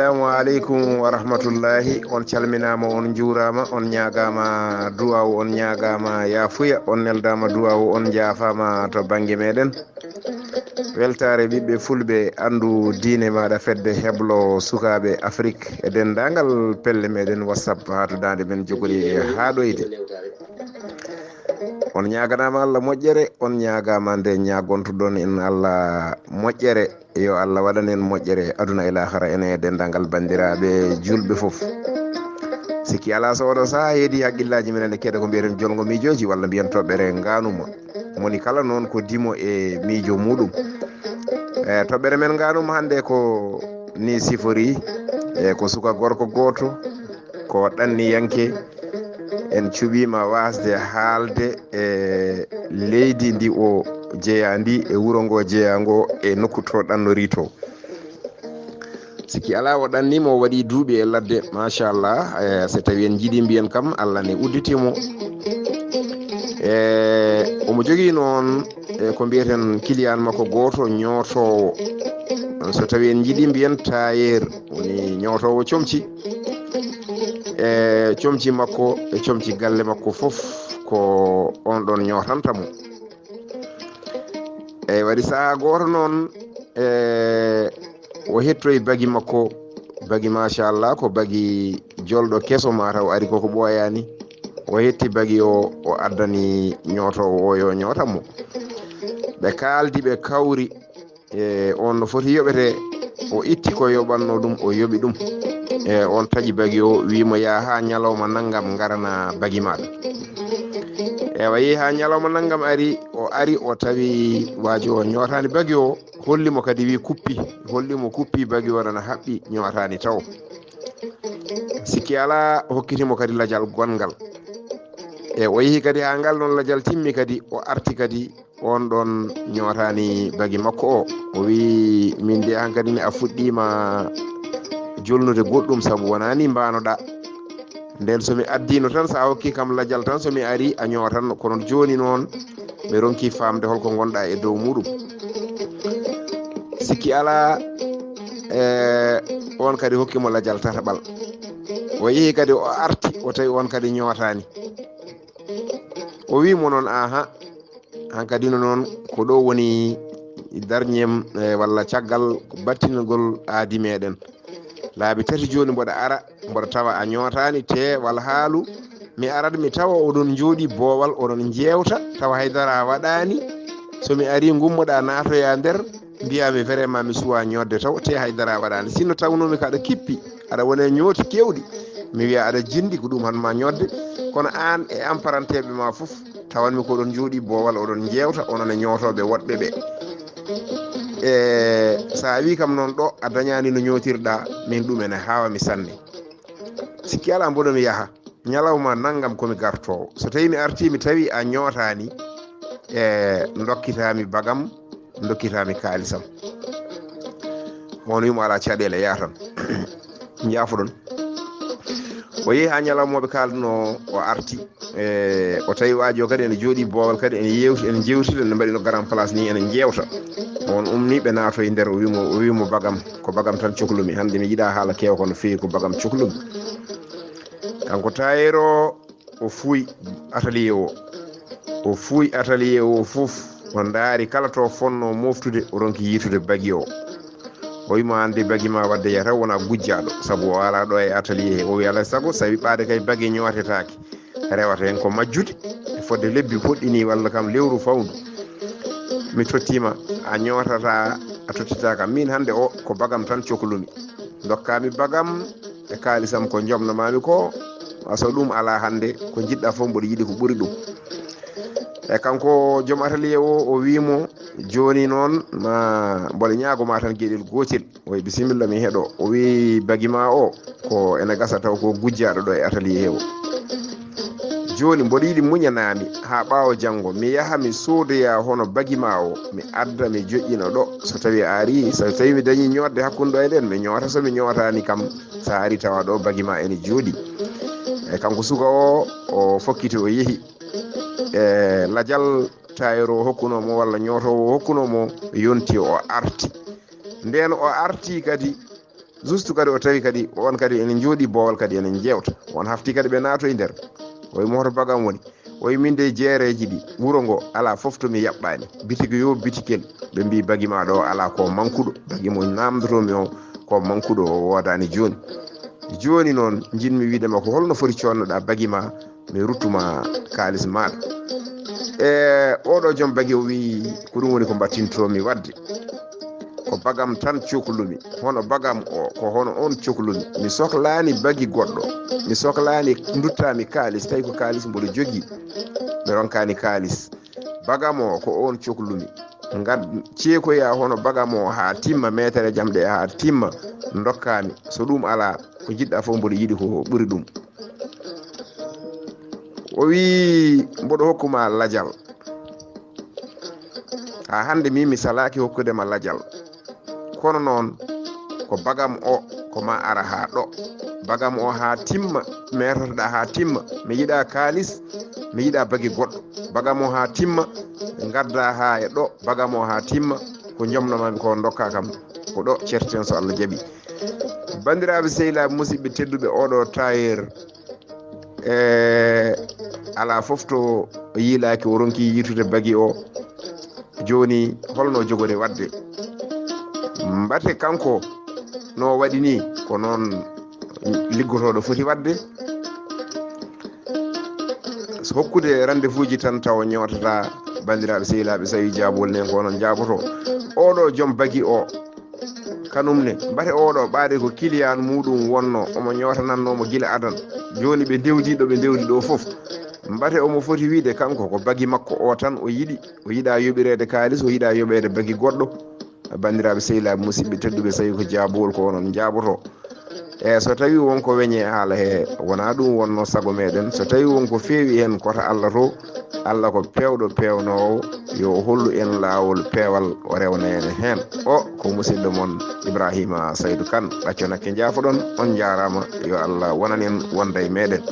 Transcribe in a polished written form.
assalamu aleykum wa rahmatullahi. On calminama, on juurama, on ñagama duwawu, on ñagama yafuya, on neldama duwawu, on jaafama to banggue meɗen. Weltare ɓiɓɓe fulɓe, andu diine maɗa fedde heblo sukaɓe Afrique e dendagal pelle meɗen WhatsApp ha to dande men jogori ha ɗoyde. On ñaganama Allah moƴƴere, on ñagama nde ñagontuɗon en Allah moƴƴere. Yo Allah waɗan en moƴƴere aduna e lahara ene dendagal bandiraɓe julɓe foof. Sikki ala so oɗo saaha heedi haqqillaji minen e keɗe ko mbiyeten jolgo miijoji walla mbiyen toɓɓere ganuma. Moni kala noon ko dimo e miijo muɗum. Toɓɓere men ganuma hande ko ni sifori ko suka gorko goto ko ɗanni yanke en cuɓima wasde haalde e leydi ndi o jeeya ndi e wuuro ngo jeeya ngo e nokku to ɗannori to. Sikki ala o ɗannimo o waɗi duuɓi e ladde machallah. So tawi en jiiɗi mbiyen kam Allah ne udditimo. Omo jogui noon ko mbiyeten kiliyan makko goto ñootowo. So tawi en jiiɗi mbiyen tailleur woni ñootowo comci. Comci makko e comci galle makko foof ko on ɗon ñootantamo. Waɗi saaha goto noon o hettoyi bagi makko, bagi machallah ko bagi jolɗo keso mataw ari koko ɓooyani. O hetti bagi o addani ñootowo o yo ñootanmo. Ɓe kaldi ɓe kawri on no foti yoɓete. O itti ko yoɓanno ɗum, o yoɓi ɗum. On taƴi bagi o wimo ya ha ñalawma naggam garana bagi maɗa. Wayi ha ñalawma naggam ari o tawi waji o ñootani bagi o, hollimo kadi wi kuppi, hollimo kuppi bagi o nana haɓɓi ñootani taw. Sikki ala hokkitimo kadi lajal gongal. O yeehi kadi ha ngal noon lajal timmi kadi o arti kadi on ɗon ñootani bagi makko o. O wi min de hankadi ne a fuɗɗima jolnude goɗɗum saabu wonani mbanoɗa. Nden somi addino tan sa hokki kam lajal tan somi ari a ñootanno. Kono joni noon ɓe ronki famde holko gonɗa e dow muɗum. Sikki ala on kadi hokkimo lajal tataɓal. O yeehi kadi o arti o tawi on kadi ñootani. O wimo noon aha hankadino noon ko ɗo woni darñem walla caggal battinogol aadi meɗen. Laabi tati joni mboɗa ara mboɗa tawa a ñootani te walla haalu mi arat mi tawa oɗon jooɗi boowal oɗon jewta tawa haydara waɗani. Somi ari gummoɗa natoya nder mbiyami vraiment mi suwa ñodde taw te haydara waɗani. Sinno tawnomi ko aɗa kippi aɗa wone ñooti kewɗi mi wiya aɗa jindi ko ɗum hanma ñodde. Kono an e amparanteɓe ma foof tawanmi ko ɗon jooɗi boowal oɗon jewta onon e ñootoɓe woɗɓe ɓe. Sa wi kam noon ɗo a dañani no ñootirɗa min ɗum ene hawami sanne. Sikki ala mboɗomi yaaha ñalawma naggam komi gartowo. So tawi mi arti mi tawi a ñootani dokkitami bagam, dokkitami kaalisam. On wimo ala caɗele yatan jaafoɗon. O yeehi ha ñalawmoɓe kalduno o arti o tawi waji o kadi ene jooɗi boowal kadi ene jewtida ene mbaɗi no garan place ni ene jewta. On umni ɓe natoye nder o wimo bagam ko bagam tan cohlumi. Hande mi yiiɗa haala kewa kono fewi ko bagam cohlumi. Kanko tailleur o fuuyi atelier o fuuyi atelier o foof o daari kala to fonno moftude o ronki yitude bagi o. O wimo ande bagi ma wadde yataw wona gujjaɗo saabu o ala ɗo e atelier he. O wi alay saago sa wiɓade kay bagi ñootetake rewata hen ko majjude e fodde lebbi poɗɗini walla kam lewru fawndu. Mi tottima a ñootata a tottita kam. Min hande o ko bagam tan cohlumi. Dokkami bagam e kaalisam ko jomnomami ko. So ɗum ala hande ko jiɗɗa fof mboɗo yiiɗi ko ɓuuri ɗum. Kanko joom atelier o wimo joni noon ma mboɗo ñagoma tan gueɗel gotel. O wi bisimilla mi heeɗo. O wi bagi ma o ko ene gasa taw ko gujjaɗo ɗo e atelier he o. Joni mboɗo yiiɗi muñanami ha ɓawo janggo mi yaha mi sodoya hono bagi ma o mi adda mi joƴƴina ɗo. So tawi ari so tawi mi dañi ñodde hakkude ɗo e ɗen mi ñoota. Somi ñootani kam sa ari tawa ɗo bagi ma ene jooɗi. Kanko suka o fokkiti o yeehi lajal tailleur o hokkunomo walla ñootowo o hokkunomo yonti o arti. Nden o arti kadi juste kadi o tawi kadi on kadi enen jooɗi boowal kadi enen jewta on hafti kadi ɓe naato e nder oye moto bagam woni oye min de jeereji ɗi wuro ngo ala fof to mi yaɓɓani bitigi yo bitikel ɓe mbi bagi ma ɗo ala ko mankuɗo bagi mo namdotomi o ko mankuɗo o wodani joni noon jinmi wiidema ko holno foti connoɗa bagi ma mi ruttuma kalis maɗa oɗo joom bagi o wi ko ɗum woni ko battintomi wadde ko bagam tan cohlumi hono bagam o ko hono on cohlumi mi sohlani bagi goɗɗo mi sohlani duttami kalis tawi ko kalis mboɗo jogui mi ronkani kalis bagam o ko on cohlumi gad ceekoya hono bagam o ha timma metere jamɗe ha timma dokkami so ɗum ala ko jiɗɗa fof mboɗo yiiɗi ko ɓuuri ɗum o wi mboɗo hokkuma ladial ha hande mi salaki hokkudema ladial kono noon ko bagam o ko ma ara ha ɗo bagam o ha timma metotoɗa ha timma mi yiɗa kalis mi yiɗa bagi goɗɗo bagam o ha timma gadda ha e ɗo bagam o ha timma ko jomnomami ko dokka kam ko ɗo certen so Allah jaaɓi bandiraɓe sehilaɓe musidɓe tedduɓe oɗo tailleur ala fof to yiilaki o ronki yitude bagi o joni holno jogori wadde mbate kanko no waɗi ni ko noon liggotoɗo foti wadde so hokkude rendez-vous ji tan taw ñewtata bandiraɓe sehilaɓe so wi jaabol nen ko noon jaaboto oɗo joom bagi o kanumne mbate oɗo ɓaade ko client muɗum wonno omo ñotanannomo guila adan joni ɓe dewdi ɗo foof mbate omo foti wiide kanko ko bagi makko o tan o yiɗa yoɓirede kalis o yiɗa yoɓede bagi goɗɗo bandiraɓe sehilaɓe musidɓe tedduɓe so tawi ko jaabowol ko noon jaaboto so tawi wonko weñe haala he wona ɗum wonno sago meɗen so tawi wonko feewi hen kota Allah to Allah ko pewɗo pewnowo yo hollu en lawol peewal o rewna en hen o ko musidɗo moon Ibrahima Saydou Kane ɗacco nakke jaafoɗon on jarama yo Allah wonan en wonda e meɗen